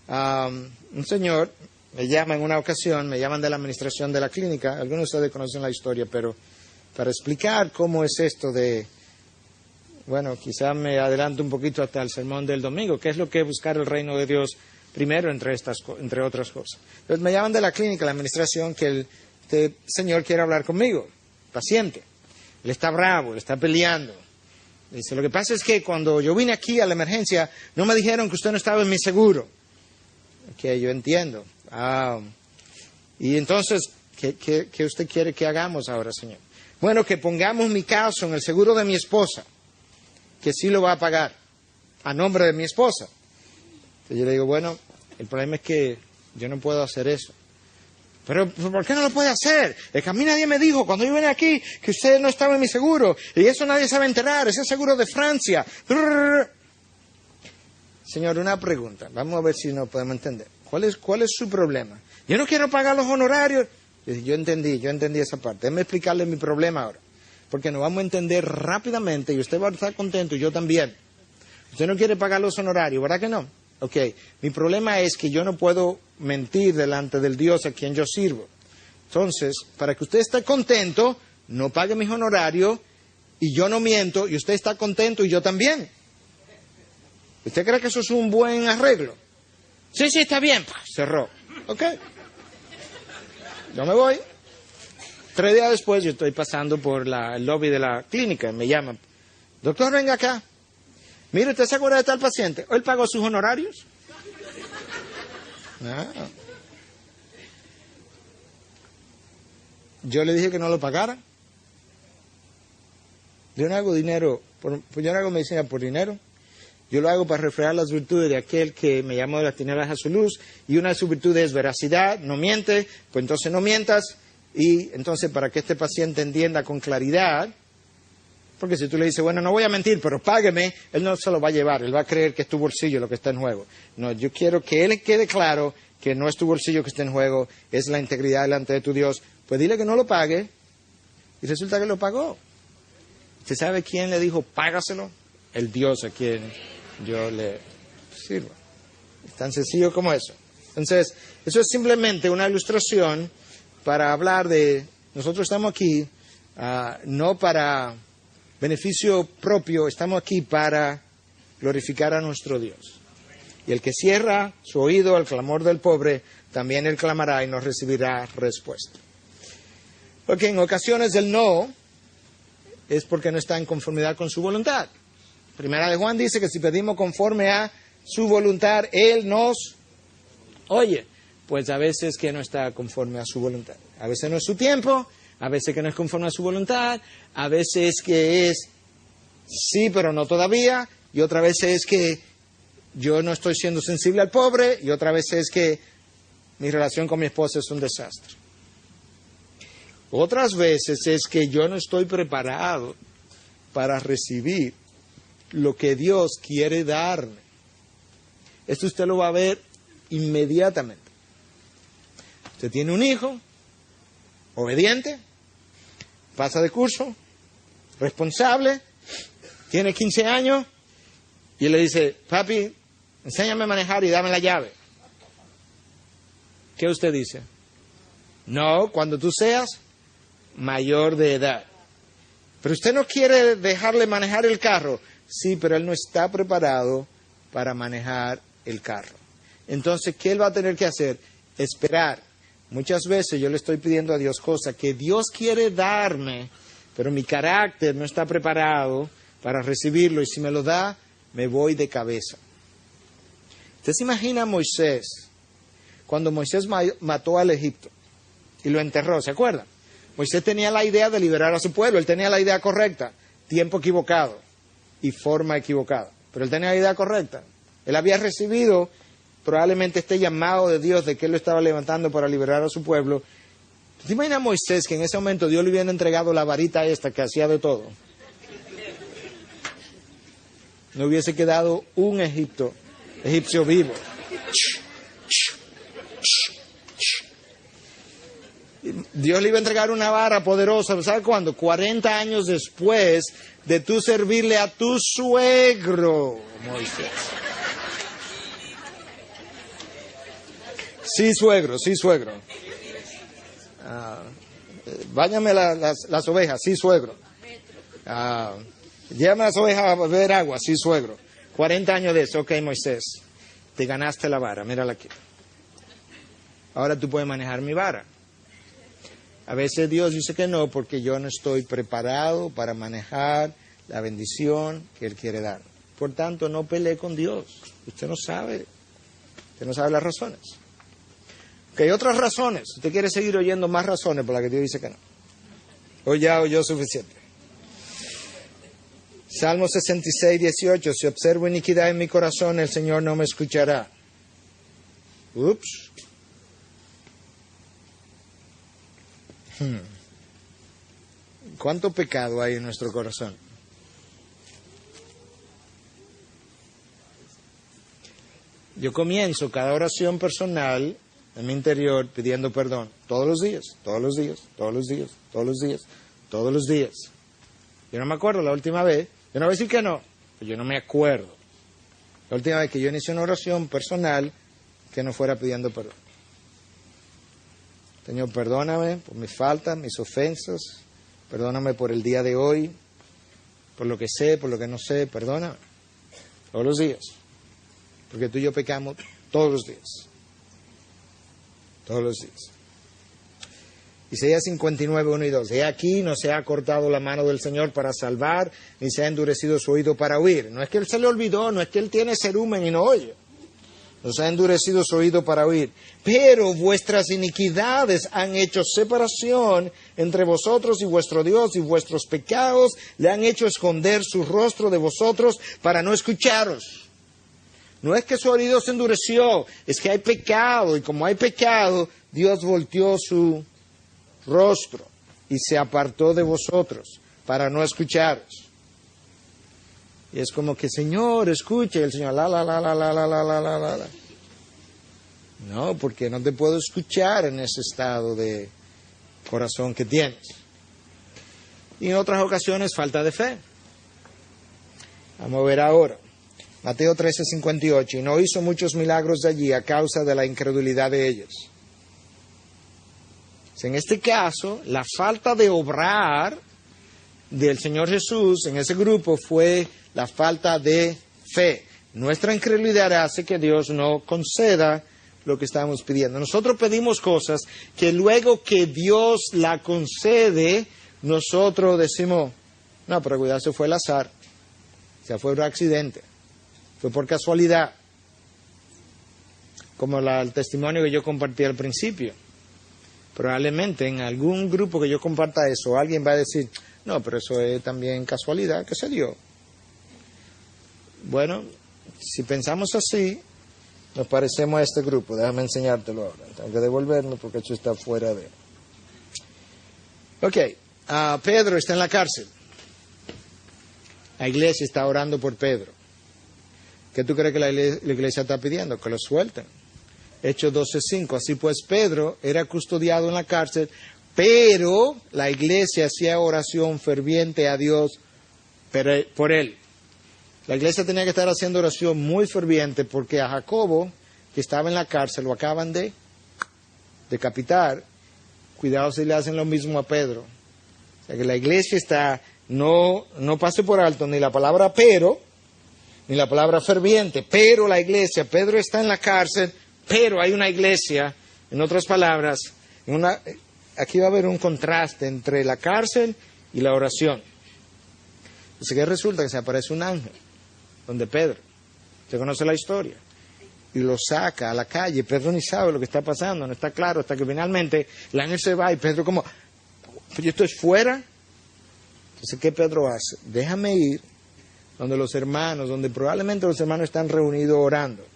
Un señor me llama en una ocasión, me llaman de la administración de la clínica, algunos de ustedes conocen la historia, pero para explicar cómo es esto de, bueno, quizá me adelanto un poquito hasta el sermón del domingo, qué es lo que es buscar el reino de Dios primero entre otras cosas. Entonces me llaman de la clínica, la administración, que este señor quiere hablar conmigo, paciente. Él está bravo, él está peleando. Dice, lo que pasa es que cuando yo vine aquí a la emergencia, no me dijeron que usted no estaba en mi seguro. Ok, yo entiendo. Y entonces, ¿qué usted quiere que hagamos ahora, señor? Bueno, que pongamos mi caso en el seguro de mi esposa, que sí lo va a pagar, a nombre de mi esposa. Entonces yo le digo, bueno, el problema es que yo no puedo hacer eso. Pero, ¿por qué no lo puede hacer? Es que a mí nadie me dijo, cuando yo vine aquí, que usted no estaba en mi seguro. Y eso nadie sabe enterar, ese seguro de Francia. Señor, una pregunta. Vamos a ver si nos podemos entender. ¿Cuál es su problema? Yo no quiero pagar los honorarios. Yo entendí esa parte. Déjeme explicarle mi problema ahora. Porque nos vamos a entender rápidamente y usted va a estar contento y yo también. Usted no quiere pagar los honorarios, ¿verdad que no? Ok. Mi problema es que yo no puedo mentir delante del Dios a quien yo sirvo. Entonces, para que usted esté contento, no pague mis honorarios y yo no miento y usted está contento y yo también. ¿Usted cree que eso es un buen arreglo? Sí, está bien. Cerró. Ok. Yo me voy. 3 días después yo estoy pasando por el lobby de la clínica. Me llaman. Doctor, venga acá. Mire, ¿usted se acuerda de tal paciente? ¿Él pagó sus honorarios? No. Yo le dije que no lo pagara. Yo no hago yo no hago medicina por dinero. Yo lo hago para reflejar las virtudes de aquel que me llamó de las tinieblas a su luz. Y una de sus virtudes es veracidad, no miente, pues entonces no mientas. Y entonces para que este paciente entienda con claridad, porque si tú le dices, bueno, no voy a mentir, pero págueme, él no se lo va a llevar, él va a creer que es tu bolsillo lo que está en juego. No, yo quiero que él quede claro que no es tu bolsillo que está en juego, es la integridad delante de tu Dios. Pues dile que no lo pague, y resulta que lo pagó. ¿Usted sabe quién le dijo, págaselo? El Dios a quien yo le sirvo. Es tan sencillo como eso. Entonces, eso es simplemente una ilustración para hablar de, nosotros estamos aquí no para beneficio propio, estamos aquí para glorificar a nuestro Dios. Y el que cierra su oído al clamor del pobre, también él clamará y no recibirá respuesta. Porque en ocasiones el no es porque no está en conformidad con su voluntad. Primera de Juan dice que si pedimos conforme a su voluntad, él nos oye. Pues a veces que no está conforme a su voluntad. A veces no es su tiempo, a veces que no es conforme a su voluntad, a veces que es sí, pero no todavía, y otra vez es que yo no estoy siendo sensible al pobre, y otra vez es que mi relación con mi esposa es un desastre. Otras veces es que yo no estoy preparado para recibir lo que Dios quiere darme. Esto usted lo va a ver inmediatamente. Usted tiene un hijo, obediente, pasa de curso, responsable, tiene 15 años, y le dice, papi, enséñame a manejar y dame la llave. ¿Qué usted dice? No, cuando tú seas mayor de edad. Pero usted no quiere dejarle manejar el carro. Sí, pero él no está preparado para manejar el carro. Entonces, ¿qué él va a tener que hacer? Esperar. Muchas veces yo le estoy pidiendo a Dios cosas que Dios quiere darme, pero mi carácter no está preparado para recibirlo, y si me lo da, me voy de cabeza. ¿Usted se imagina a Moisés? Cuando Moisés mató al Egipto y lo enterró, ¿se acuerdan? Moisés tenía la idea de liberar a su pueblo, él tenía la idea correcta, tiempo equivocado y forma equivocada, pero él tenía la idea correcta. Él había recibido probablemente este llamado de Dios de que él lo estaba levantando para liberar a su pueblo. ¿Te imaginas a Moisés que en ese momento Dios le hubiera entregado la varita esta que hacía de todo? No hubiese quedado un egipcio vivo. Dios le iba a entregar una vara poderosa, ¿sabe cuándo? 40 años después de tú servirle a tu suegro, Moisés. Sí, suegro, sí, suegro. Báñame las ovejas, sí, suegro. Llévame las ovejas a beber agua, sí, suegro. 40 años de eso, ok, Moisés, te ganaste la vara, mírala aquí. Ahora tú puedes manejar mi vara. A veces Dios dice que no, porque yo no estoy preparado para manejar la bendición que Él quiere dar. Por tanto, no pelee con Dios. Usted no sabe las razones. Que hay otras razones. Usted quiere seguir oyendo más razones por las que Dios dice que no. Hoy ya oyó suficiente. Salmo 66, 18. Si observo iniquidad en mi corazón, el Señor no me escuchará. Ups. ¿Cuánto pecado hay en nuestro corazón? Yo comienzo cada oración personal en mi interior pidiendo perdón todos los días, todos los días, todos los días, todos los días, todos los días. Yo no me acuerdo la última vez, yo no voy a decir que no, pero yo no me acuerdo la última vez que yo inicié una oración personal que no fuera pidiendo perdón. Señor, perdóname por mis faltas, mis ofensas, perdóname por el día de hoy, por lo que sé, por lo que no sé, perdóname. Todos los días. Porque tú y yo pecamos todos los días. Todos los días. Isaías 59, 1 y 2. He aquí, no se ha cortado la mano del Señor para salvar, ni se ha endurecido su oído para oír. No es que Él se le olvidó, no es que Él tiene cerumen y no oye. Nos ha endurecido su oído para oír. Pero vuestras iniquidades han hecho separación entre vosotros y vuestro Dios, y vuestros pecados le han hecho esconder su rostro de vosotros para no escucharos. No es que su oído se endureció, es que hay pecado, y como hay pecado, Dios volteó su rostro y se apartó de vosotros para no escucharos. Y es como que, Señor, escuche, y el Señor, la. No, porque no te puedo escuchar en ese estado de corazón que tienes. Y en otras ocasiones, falta de fe. Vamos a ver ahora. Mateo 13:58. Y no hizo muchos milagros de allí a causa de la incredulidad de ellos. En este caso, la falta de obrar del Señor Jesús en ese grupo fue la falta de fe. Nuestra incredulidad hace que Dios no conceda lo que estamos pidiendo. Nosotros pedimos cosas que luego que Dios la concede, nosotros decimos, no, pero cuidado, eso fue el azar, o sea, fue un accidente, fue por casualidad, como el testimonio que yo compartí al principio. probablemente en algún grupo que yo comparta eso, alguien va a decir, no, pero eso es también casualidad que se dio. Bueno, si pensamos así, nos parecemos a este grupo. Déjame enseñártelo ahora. Tengo que devolverme porque esto está fuera de... Ok, Pedro está en la cárcel. La iglesia está orando por Pedro. ¿Qué tú crees que la iglesia está pidiendo? Que lo suelten. Hechos 12:5. Así pues, Pedro era custodiado en la cárcel, pero la iglesia hacía oración ferviente a Dios por él. La iglesia tenía que estar haciendo oración muy ferviente porque a Jacobo, que estaba en la cárcel, lo acaban de decapitar. Cuidado si le hacen lo mismo a Pedro. O sea que la iglesia está, no pase por alto ni la palabra pero, ni la palabra ferviente, pero la iglesia, Pedro está en la cárcel, pero hay una iglesia, en otras palabras, aquí va a haber un contraste entre la cárcel y la oración. Entonces, ¿qué resulta? Que se aparece un ángel, donde Pedro, usted conoce la historia, y lo saca a la calle. Pedro ni sabe lo que está pasando, no está claro, hasta que finalmente el ángel se va y Pedro como, pues yo estoy fuera. Entonces, ¿qué Pedro hace? Déjame ir donde los hermanos, donde probablemente los hermanos están reunidos orando.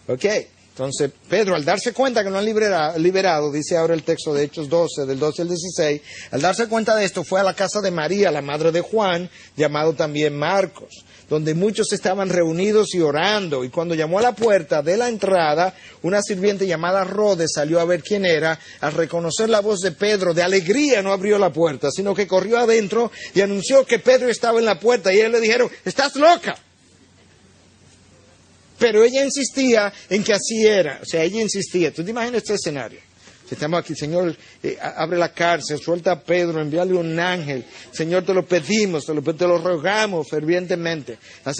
Ok, entonces Pedro, al darse cuenta que no han liberado, dice ahora el texto de Hechos 12, del 12 al 16, al darse cuenta de esto fue a la casa de María, la madre de Juan, llamado también Marcos, donde muchos estaban reunidos y orando. Y cuando llamó a la puerta de la entrada, una sirviente llamada Rode salió a ver quién era. Al reconocer la voz de Pedro, de alegría no abrió la puerta, sino que corrió adentro y anunció que Pedro estaba en la puerta. Y ellos le dijeron, ¿estás loca? Pero ella insistía en que así era. O sea, ella insistía. ¿Tú te imaginas este escenario? Si estamos aquí, Señor, abre la cárcel, suelta a Pedro, envíale un ángel. Señor, te lo pedimos, te lo rogamos fervientemente. ¿Cómo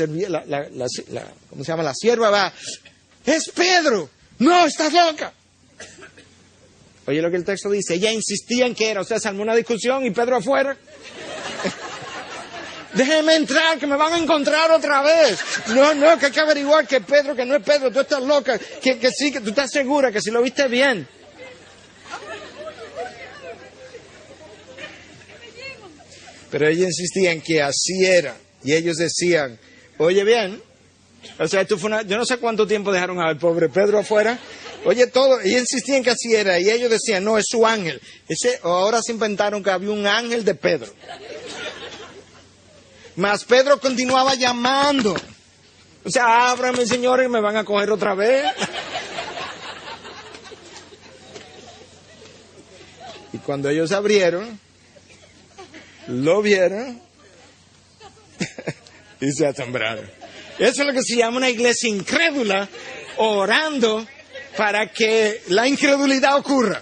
se llama? La sierva va, ¡es Pedro! ¡No, estás loca! Oye lo que el texto dice, ella insistía en que era, o sea, se armó una discusión y Pedro afuera. Déjeme entrar, que me van a encontrar otra vez. No, que hay que averiguar que Pedro, que no es Pedro, tú estás loca, que sí, que tú estás segura, que si lo viste bien. Pero ella insistía en que así era. Y ellos decían, oye bien, o sea, esto fue yo no sé cuánto tiempo dejaron al pobre Pedro afuera. Oye todo, ella insistía en que así era. Y ellos decían, no, es su ángel. Ahora se inventaron que había un ángel de Pedro. Mas Pedro continuaba llamando. O sea, ábrame, señores, que me van a coger otra vez. Y cuando ellos abrieron, lo vieron y se asombraron. Eso es lo que se llama una iglesia incrédula, orando para que la incredulidad ocurra.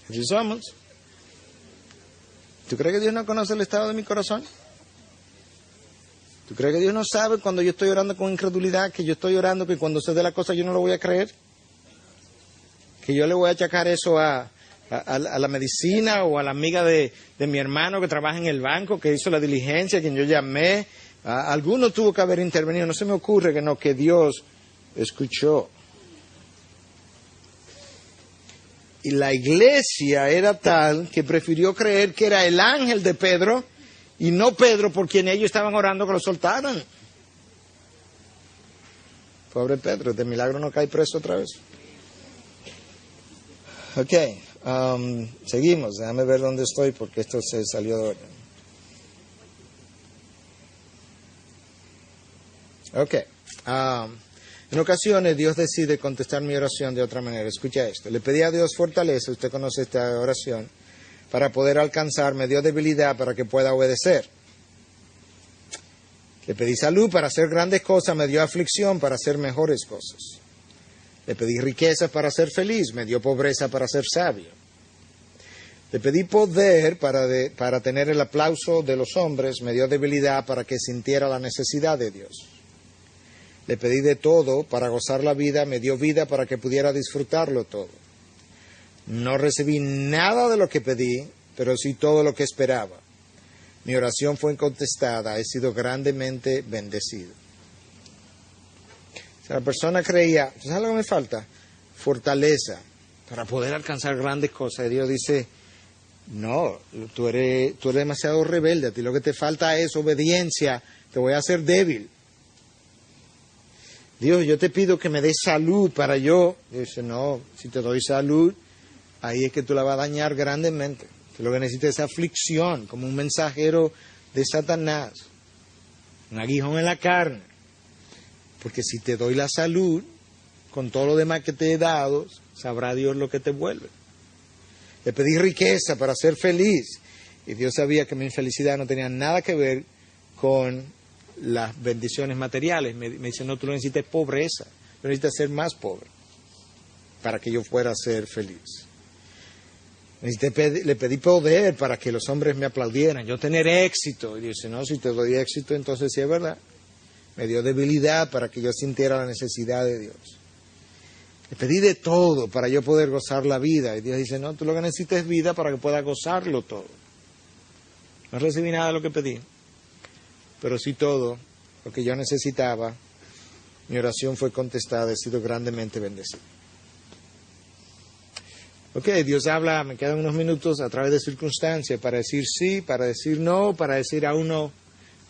Así somos. ¿Tú crees que Dios no conoce el estado de mi corazón? ¿Tú crees que Dios no sabe cuando yo estoy orando con incredulidad, que yo estoy orando que cuando se dé la cosa yo no lo voy a creer? Que yo le voy a achacar eso a la medicina o a la amiga de mi hermano que trabaja en el banco, que hizo la diligencia, a quien yo llamé. Alguno tuvo que haber intervenido. No se me ocurre que no, que Dios escuchó. Y la iglesia era tal que prefirió creer que era el ángel de Pedro y no Pedro por quien ellos estaban orando que lo soltaran. Pobre Pedro, de milagro no cae preso otra vez. Ok, seguimos, déjame ver dónde estoy porque esto se salió de orden. Ok, en ocasiones Dios decide contestar mi oración de otra manera. Escucha esto, le pedí a Dios fortaleza, usted conoce esta oración, para poder alcanzar, me dio debilidad para que pueda obedecer. Le pedí salud para hacer grandes cosas, me dio aflicción para hacer mejores cosas. Le pedí riqueza para ser feliz, me dio pobreza para ser sabio. Le pedí poder para tener el aplauso de los hombres, me dio debilidad para que sintiera la necesidad de Dios. Le pedí de todo para gozar la vida, me dio vida para que pudiera disfrutarlo todo. No recibí nada de lo que pedí, pero sí todo lo que esperaba. Mi oración fue contestada, he sido grandemente bendecido. O sea, la persona creía, ¿sabes lo que me falta? fortaleza para poder alcanzar grandes cosas. Dios dice, no, tú eres demasiado rebelde, a ti lo que te falta es obediencia, te voy a hacer débil. Dios, yo te pido que me des salud para yo. Dios dice, no, si te doy salud, ahí es que tú la vas a dañar grandemente. Que lo que necesitas es aflicción, como un mensajero de Satanás, un aguijón en la carne. Porque si te doy la salud, con todo lo demás que te he dado, sabrá Dios lo que te vuelve. Le pedí riqueza para ser feliz. Y Dios sabía que mi infelicidad no tenía nada que ver con las bendiciones materiales. Me dice, no, tú no necesitas pobreza, tú necesitas ser más pobre para que yo fuera a ser feliz. Le pedí poder para que los hombres me aplaudieran, yo tener éxito. Y dice, no, si te doy éxito, entonces sí es verdad. Me dio debilidad para que yo sintiera la necesidad de Dios. Le pedí de todo para yo poder gozar la vida. Y Dios dice, no, tú lo que necesitas es vida para que puedas gozarlo todo. No recibí nada de lo que pedí, pero sí todo lo que yo necesitaba. Mi oración fue contestada, he sido grandemente bendecido. Ok, Dios habla, me quedan unos minutos, a través de circunstancias, para decir sí, para decir no, para decir a uno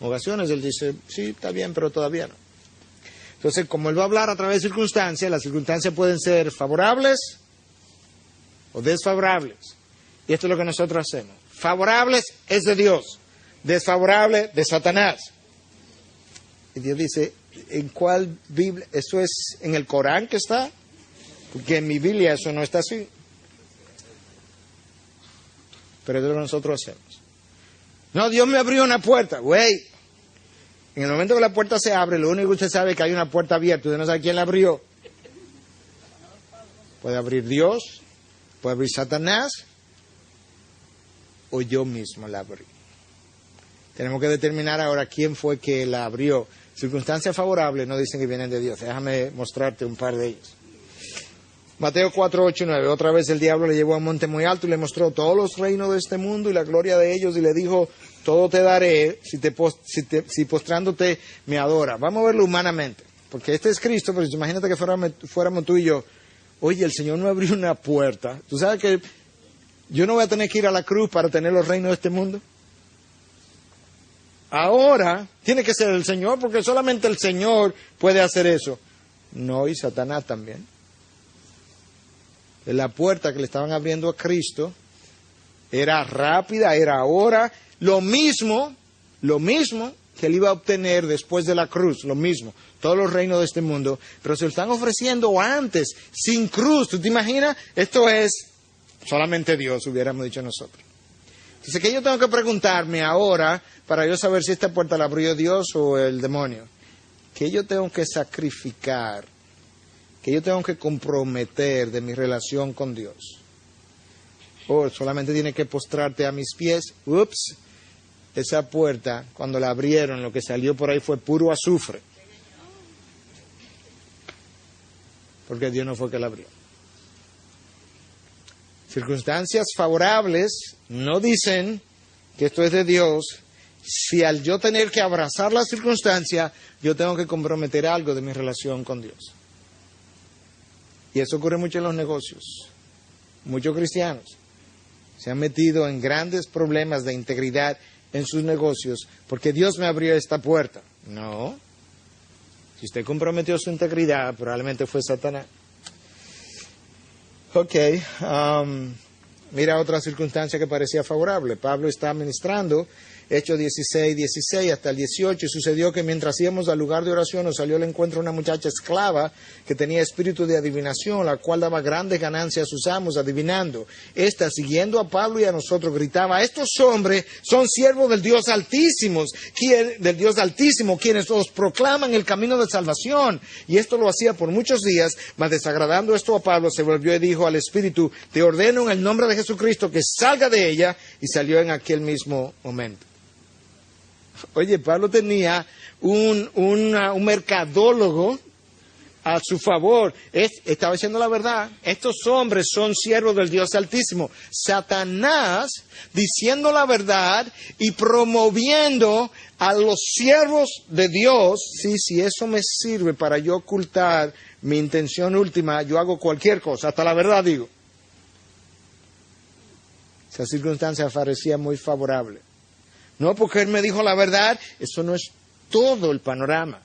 en ocasiones. Él dice, sí, está bien, pero todavía no. Entonces, como Él va a hablar a través de circunstancias, las circunstancias pueden ser favorables o desfavorables. Y esto es lo que nosotros hacemos. Favorables es de Dios, desfavorable de Satanás. Y Dios dice, ¿en cuál Biblia? ¿Eso es en el Corán que está? Porque en mi Biblia eso no está así. Pero eso es lo que nosotros hacemos. No, Dios me abrió una puerta. Güey, en el momento que la puerta se abre, lo único que usted sabe es que hay una puerta abierta. Usted no sabe quién la abrió. Puede abrir Dios, puede abrir Satanás, o yo mismo la abrí. Tenemos que determinar ahora quién fue que la abrió. Circunstancias favorables no dicen que vienen de Dios. Déjame mostrarte un par de ellos. Mateo 4, 8 y 9. Otra vez el diablo le llevó a un monte muy alto y le mostró todos los reinos de este mundo y la gloria de ellos y le dijo, todo te daré si postrándote me adora. Vamos a verlo humanamente, porque este es Cristo, pero imagínate que fuéramos tú y yo. Oye, el Señor me abrió una puerta. ¿Tú sabes que yo no voy a tener que ir a la cruz para tener los reinos de este mundo? Ahora tiene que ser el Señor, porque solamente el Señor puede hacer eso. No, y Satanás también. La puerta que le estaban abriendo a Cristo era rápida, era ahora, lo mismo que él iba a obtener después de la cruz, lo mismo, todos los reinos de este mundo, pero se lo están ofreciendo antes, sin cruz. ¿Tú te imaginas? Esto es solamente Dios, hubiéramos dicho nosotros. Entonces, ¿qué yo tengo que preguntarme ahora para yo saber si esta puerta la abrió Dios o el demonio? ¿Qué yo tengo que sacrificar? ¿Qué yo tengo que comprometer de mi relación con Dios? ¿O solamente tienes que postrarte a mis pies? Ups, esa puerta, cuando la abrieron, lo que salió por ahí fue puro azufre. Porque Dios no fue que la abrió. Circunstancias favorables no dicen que esto es de Dios. Si al yo tener que abrazar la circunstancia, yo tengo que comprometer algo de mi relación con Dios. Y eso ocurre mucho en los negocios. Muchos cristianos se han metido en grandes problemas de integridad en sus negocios porque Dios me abrió esta puerta. No. Si usted comprometió su integridad, probablemente fue Satanás. Ok. Mira otra circunstancia que parecía favorable. Pablo está ministrando, Hechos 16, 16 hasta el 18. Y sucedió que mientras íbamos al lugar de oración nos salió al encuentro una muchacha esclava que tenía espíritu de adivinación, la cual daba grandes ganancias a sus amos adivinando. Esta, siguiendo a Pablo y a nosotros, gritaba, estos hombres son siervos del Dios Altísimo, quienes os proclaman el camino de salvación. Y esto lo hacía por muchos días, mas desagradando esto a Pablo, se volvió y dijo al espíritu, te ordeno en el nombre de Jesucristo que salga de ella, y salió en aquel mismo momento. Oye, Pablo tenía un mercadólogo a su favor. Estaba diciendo la verdad. Estos hombres son siervos del Dios Altísimo. Satanás diciendo la verdad y promoviendo a los siervos de Dios. Sí, si eso me sirve para yo ocultar mi intención última, yo hago cualquier cosa, hasta la verdad digo. Esa circunstancia parecía muy favorable. No, porque él me dijo la verdad, eso no es todo el panorama.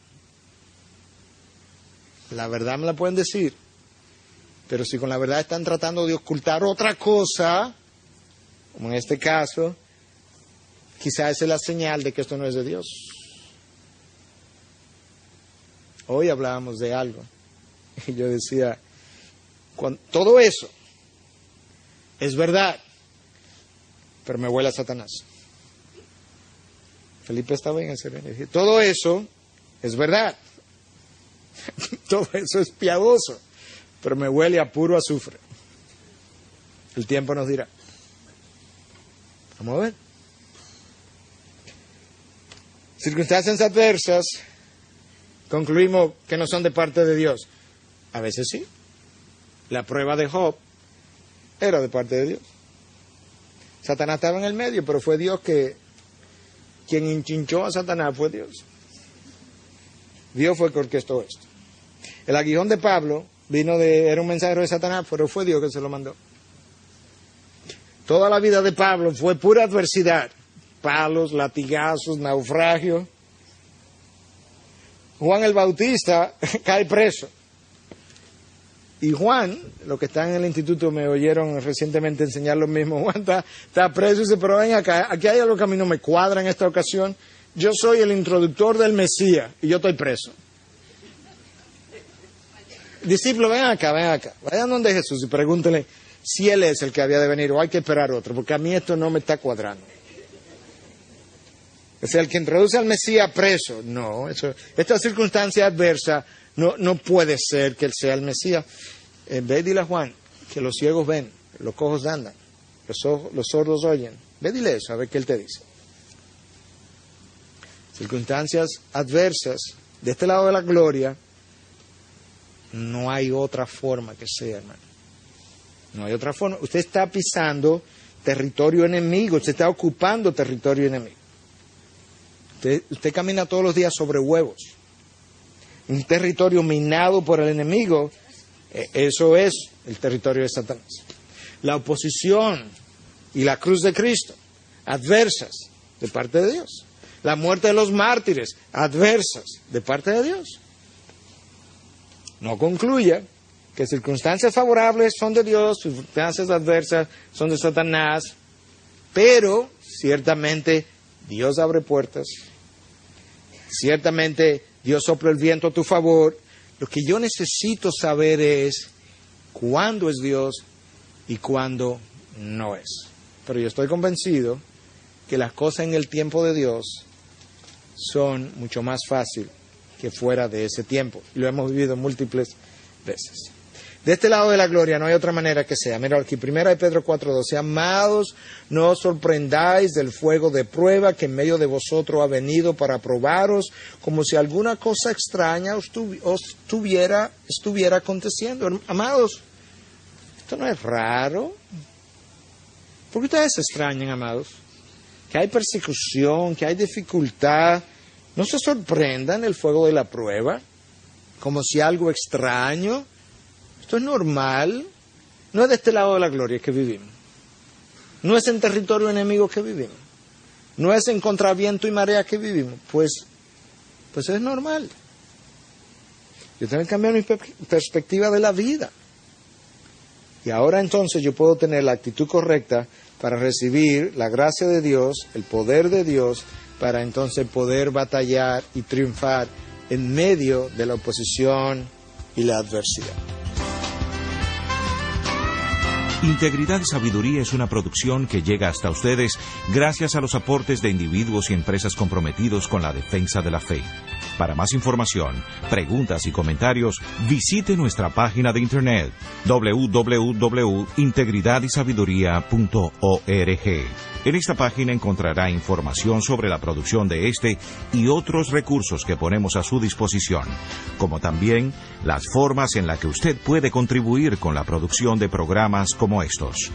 La verdad me la pueden decir, pero si con la verdad están tratando de ocultar otra cosa, como en este caso, quizás esa es la señal de que esto no es de Dios. Hoy hablábamos de algo, y yo decía, todo eso es verdad, pero me huele a Satanás. Felipe estaba en ese mensaje. Todo eso es verdad. Todo eso es piadoso, pero me huele a puro azufre. El tiempo nos dirá. Vamos a ver. Circunstancias adversas, concluimos que no son de parte de Dios. A veces sí. La prueba de Job era de parte de Dios. Satanás estaba en el medio, pero fue Dios quien enchinchó a Satanás, fue Dios. Dios fue el que orquestó esto. El aguijón de Pablo era un mensajero de Satanás, pero fue Dios que se lo mandó. Toda la vida de Pablo fue pura adversidad. Palos, latigazos, naufragio. Juan el Bautista cae preso. Y Juan, los que están en el instituto me oyeron recientemente enseñar lo mismo. Juan está preso y dice, pero ven acá, aquí hay algo que a mí no me cuadra en esta ocasión. Yo soy el introductor del Mesías y yo estoy preso. Discípulo, ven acá, vayan donde Jesús y pregúntenle si Él es el que había de venir o hay que esperar otro, porque a mí esto no me está cuadrando. Es el que introduce al Mesías preso. No, esta circunstancia adversa no puede ser que Él sea el Mesías. Ve y dile a Juan que los ciegos ven, los cojos andan, los sordos oyen. Ve y dile eso, a ver qué Él te dice. Circunstancias adversas, de este lado de la gloria, no hay otra forma que sea, hermano. No hay otra forma. Usted está pisando territorio enemigo, usted está ocupando territorio enemigo. Usted camina todos los días sobre huevos. Un territorio minado por el enemigo, eso es el territorio de Satanás. La oposición y la cruz de Cristo, adversas de parte de Dios. La muerte de los mártires, adversas de parte de Dios. No concluya que circunstancias favorables son de Dios, circunstancias adversas son de Satanás, pero ciertamente Dios abre puertas, ciertamente Dios sopla el viento a tu favor. Lo que yo necesito saber es cuándo es Dios y cuándo no es. Pero yo estoy convencido que las cosas en el tiempo de Dios son mucho más fáciles que fuera de ese tiempo. Y lo hemos vivido múltiples veces. De este lado de la gloria no hay otra manera que sea. Mira aquí, 1 Pedro 4:12. Amados, no os sorprendáis del fuego de prueba que en medio de vosotros ha venido para probaros, como si alguna cosa extraña estuviera aconteciendo. Amados, esto no es raro. ¿Por qué ustedes se extrañan, amados? Que hay persecución, que hay dificultad. No se sorprendan del fuego de la prueba, como si algo extraño. Esto es normal. No es de este lado de la gloria que vivimos. No es en territorio enemigo que vivimos. No es en contraviento y marea que vivimos. Pues es normal. Yo tengo que cambiar mi perspectiva de la vida. Y ahora entonces yo puedo tener la actitud correcta para recibir la gracia de Dios, el poder de Dios, para entonces poder batallar y triunfar en medio de la oposición y la adversidad. Integridad y Sabiduría es una producción que llega hasta ustedes gracias a los aportes de individuos y empresas comprometidos con la defensa de la fe. Para más información, preguntas y comentarios, visite nuestra página de internet www.integridadysabiduría.org. En esta página encontrará información sobre la producción de este y otros recursos que ponemos a su disposición, como también las formas en las que usted puede contribuir con la producción de programas como estos.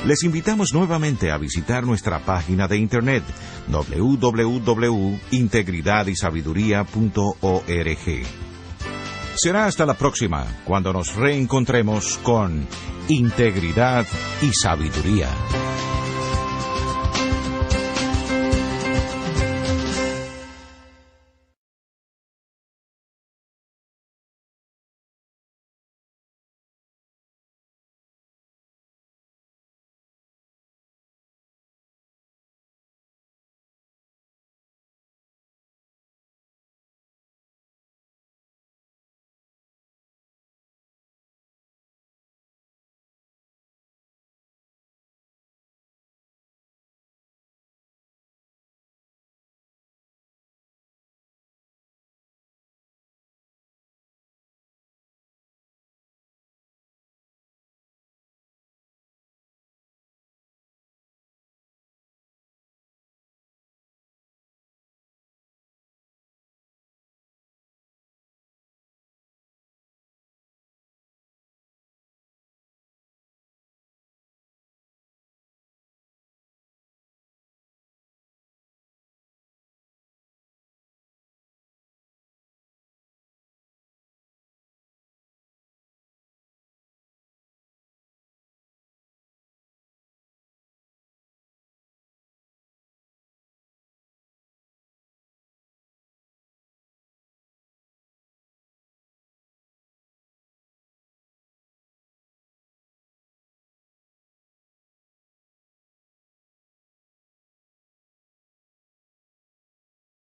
Les invitamos nuevamente a visitar nuestra página de internet www.integridadysabiduría.org. Será hasta la próxima, cuando nos reencontremos con Integridad y Sabiduría.